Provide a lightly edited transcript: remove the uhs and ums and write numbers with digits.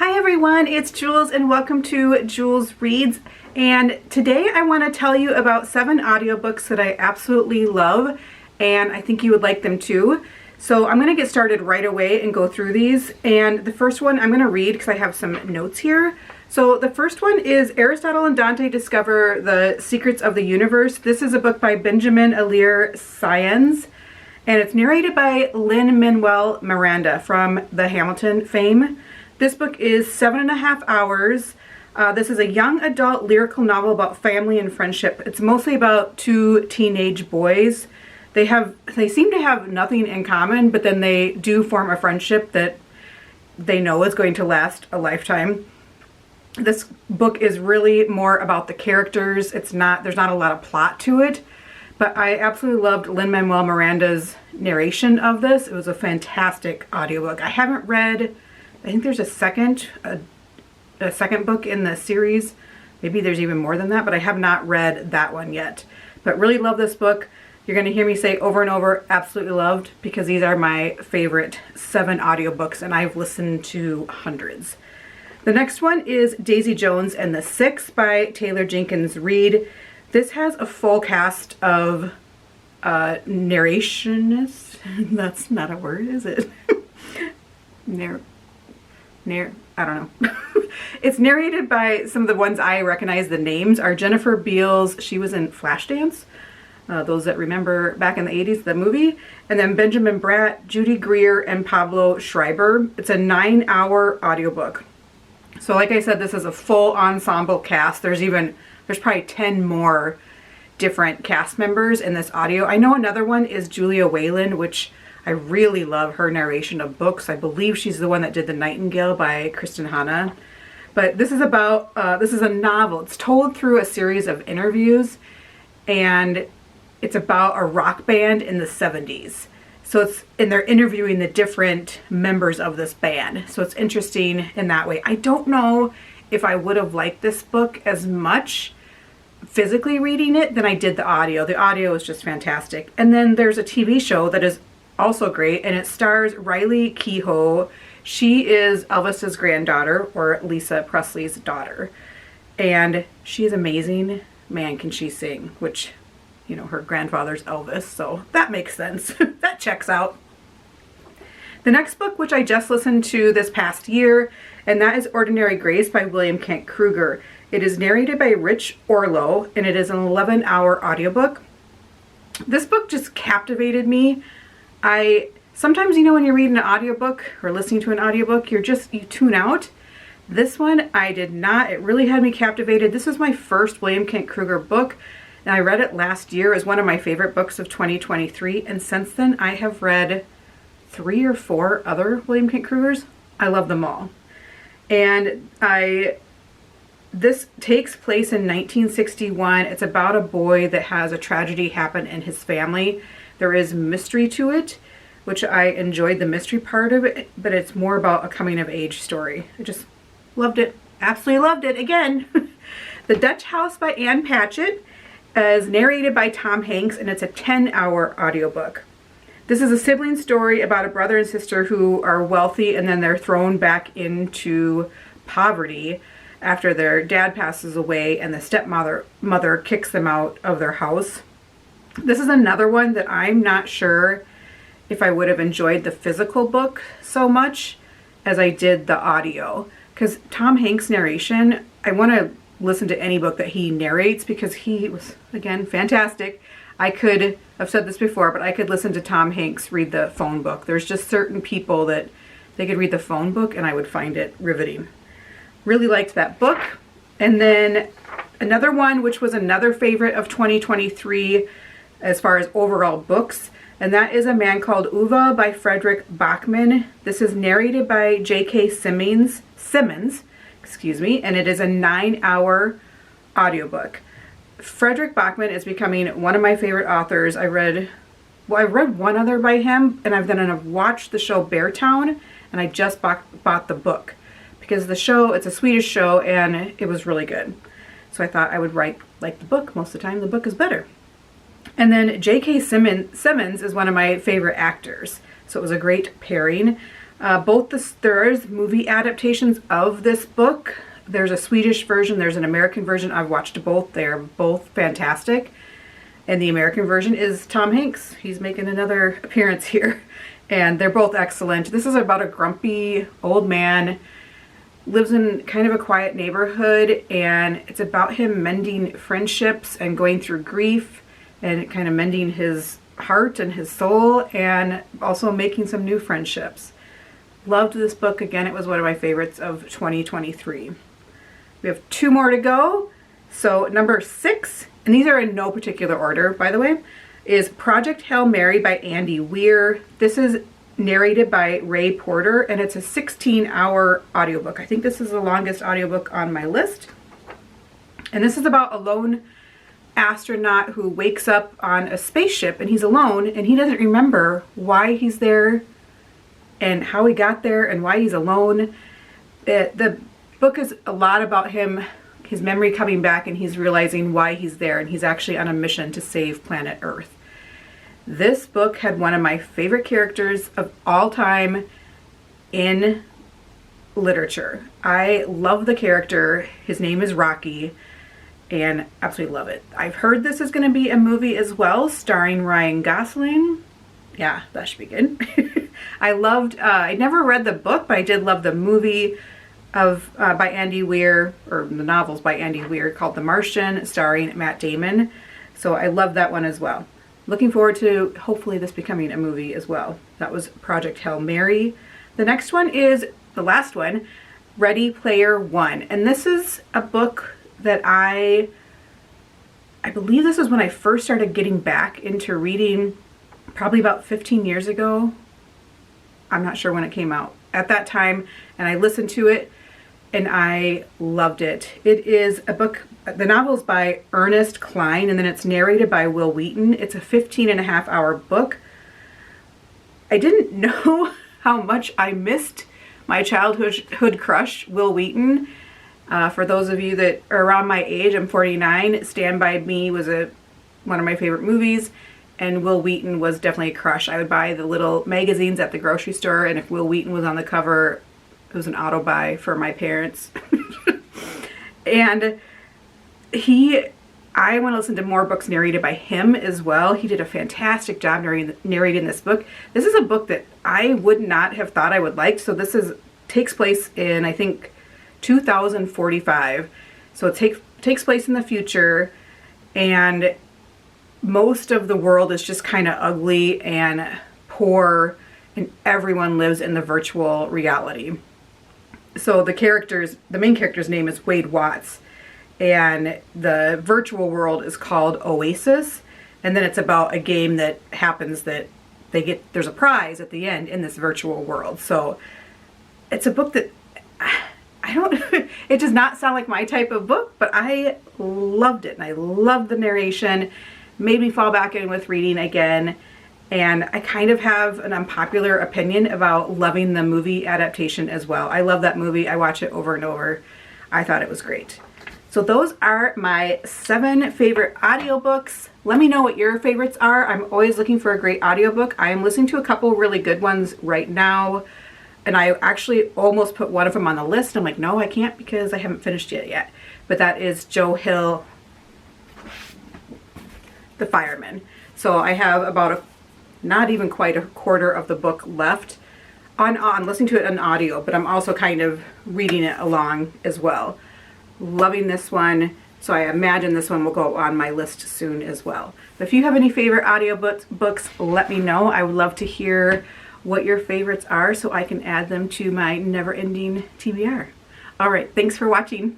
Hi everyone, it's Jules and welcome to Jules Reads. And today I want to tell you about 7 audiobooks that I absolutely love and I think you would like them too. So I'm going to get started right away and go through these. And the first one I'm going to read because I have some notes here. So the first one is Aristotle and Dante Discover the Secrets of the Universe. This is a book by Benjamin Alir Sayans and it's narrated by Lin-Manuel Miranda from the Hamilton fame. This book is 7.5 hours. This is a young adult lyrical novel about family and friendship. It's mostly about 2 teenage boys. They seem to have nothing in common, but then they do form a friendship that they know is going to last a lifetime. This book is really more about the characters. There's not a lot of plot to it, but I absolutely loved Lin-Manuel Miranda's narration of this. It was a fantastic audiobook. I haven't read, I think there's a second book in the series. Maybe there's even more than that, but I have not read that one yet. But really love this book. You're going to hear me say over and over, absolutely loved, because these are my favorite 7 audiobooks and I've listened to hundreds. The next one is Daisy Jones and the Six by Taylor Jenkins Reid. This has a full cast of narrationists. That's not a word, is it? I don't know. It's narrated by some of the ones I recognize. The names are Jennifer Beals. She was in Flashdance. Those that remember back in the 80s, the movie. And then Benjamin Bratt, Judy Greer, and Pablo Schreiber. It's a 9-hour audiobook. So like I said, this is a full ensemble cast. There's probably 10 more different cast members in this audio. I know another one is Julia Whelan, which I really love her narration of books. I believe she's the one that did The Nightingale by Kristen Hanna. But this is about, this is a novel. It's told through a series of interviews and it's about a rock band in the 70s. And they're interviewing the different members of this band. So it's interesting in that way. I don't know if I would have liked this book as much physically reading it than I did the audio. The audio is just fantastic. And then there's a TV show that is also great, and it stars Riley Keough. She is Elvis's granddaughter, or Lisa Presley's daughter, and she's amazing. Man, can she sing, which, you know, her grandfather's Elvis, so that makes sense. That checks out. The next book, which I just listened to this past year, and that is Ordinary Grace by William Kent Kruger. It is narrated by Rich Orlow, and it is an 11-hour audiobook. This book just captivated me. Sometimes, you know, when you're reading an audiobook or listening to an audiobook, you tune out. This one, I did not. It really had me captivated. This was my first William Kent Kruger book, and I read it last year as one of my favorite books of 2023, and since then I have read 3 or 4 other William Kent Krugers. I love them all. And this takes place in 1961. It's about a boy that has a tragedy happen in his family. There is mystery to it, which I enjoyed the mystery part of it, but it's more about a coming of age story. I just loved it. Absolutely loved it. Again, The Dutch House by Ann Patchett is narrated by Tom Hanks, and it's a 10-hour audiobook. This is a sibling story about a brother and sister who are wealthy and then they're thrown back into poverty after their dad passes away and the stepmother kicks them out of their house. This is another one that I'm not sure if I would have enjoyed the physical book so much as I did the audio. Because Tom Hanks' narration, I want to listen to any book that he narrates because he was, again, fantastic. I've said this before, but I could listen to Tom Hanks read the phone book. There's just certain people that they could read the phone book and I would find it riveting. Really liked that book. And then another one, which was another favorite of 2023 as far as overall books, and that is A Man Called Uva by Frederick Bachman. This is narrated by J.K. Simmons, and it is a 9-hour audiobook. Frederick Bachman is becoming one of my favorite authors. I read one other by him, and I've watched the show Beartown, and I just bought the book because the show, it's a Swedish show, and it was really good. So I thought I would like the book. Most of the time, the book is better. And then J.K. Simmons is one of my favorite actors, so it was a great pairing. There's movie adaptations of this book. There's a Swedish version, there's an American version. I've watched both. They're both fantastic. And the American version is Tom Hanks. He's making another appearance here. And they're both excellent. This is about a grumpy old man, lives in kind of a quiet neighborhood, and it's about him mending friendships and going through grief and kind of mending his heart and his soul, and also making some new friendships. Loved this book. Again, it was one of my favorites of 2023. We have 2 more to go. So number 6, and these are in no particular order, by the way, is Project Hail Mary by Andy Weir. This is narrated by Ray Porter, and it's a 16-hour audiobook. I think this is the longest audiobook on my list. And this is about a lone astronaut who wakes up on a spaceship, and he's alone, and he doesn't remember why he's there and how he got there and why he's alone. The book is a lot about him, his memory coming back, and he's realizing why he's there, and he's actually on a mission to save planet Earth. This book had one of my favorite characters of all time in literature. I love the character. His name is Rocky, and absolutely love it. I've heard this is going to be a movie as well, starring Ryan Gosling. Yeah, that should be good. I never read the book, but I did love the movie by Andy Weir, or the novels by Andy Weir, called The Martian, starring Matt Damon. So I love that one as well. Looking forward to hopefully this becoming a movie as well. That was Project Hail Mary. The next one is the last one, Ready Player One. And this is a book that I believe this is when I first started getting back into reading, probably about 15 years ago. I'm not sure when it came out at that time, and I listened to it and I loved it. It is a book, the novel is by Ernest Cline, and then it's narrated by Will Wheaton. It's a 15.5-hour book. I didn't know how much I missed my childhood crush, Will Wheaton. For those of you that are around my age, I'm 49. Stand By Me was one of my favorite movies, and Will Wheaton was definitely a crush. I would buy the little magazines at the grocery store, and if Will Wheaton was on the cover, it was an auto buy for my parents. And I want to listen to more books narrated by him as well. He did a fantastic job narrating this book. This is a book that I would not have thought I would like. So this takes place in, I think, 2045. So it takes place in the future, and most of the world is just kind of ugly and poor, and everyone lives in the virtual reality. So the main character's name is Wade Watts, and the virtual world is called Oasis, and then it's about a game that happens that there's a prize at the end in this virtual world. So it's a book that it does not sound like my type of book, but I loved it, and I loved the narration. Made me fall back in with reading again. And I kind of have an unpopular opinion about loving the movie adaptation as well. I love that movie. I watch it over and over. I thought it was great. So those are my 7 favorite audiobooks. Let me know what your favorites are. I'm always looking for a great audiobook. I am listening to a couple really good ones right now, and I actually almost put one of them on the list. I'm like, no, I can't because I haven't finished it yet. But that is Joe Hill, The Fireman. So I have about not even quite a quarter of the book left on listening to it on audio, but I'm also kind of reading it along as well. Loving this one, so I imagine this one will go on my list soon as well. But if you have any favorite audiobooks, let me know. I would love to hear what your favorites are so I can add them to my never-ending TBR. All right, thanks for watching.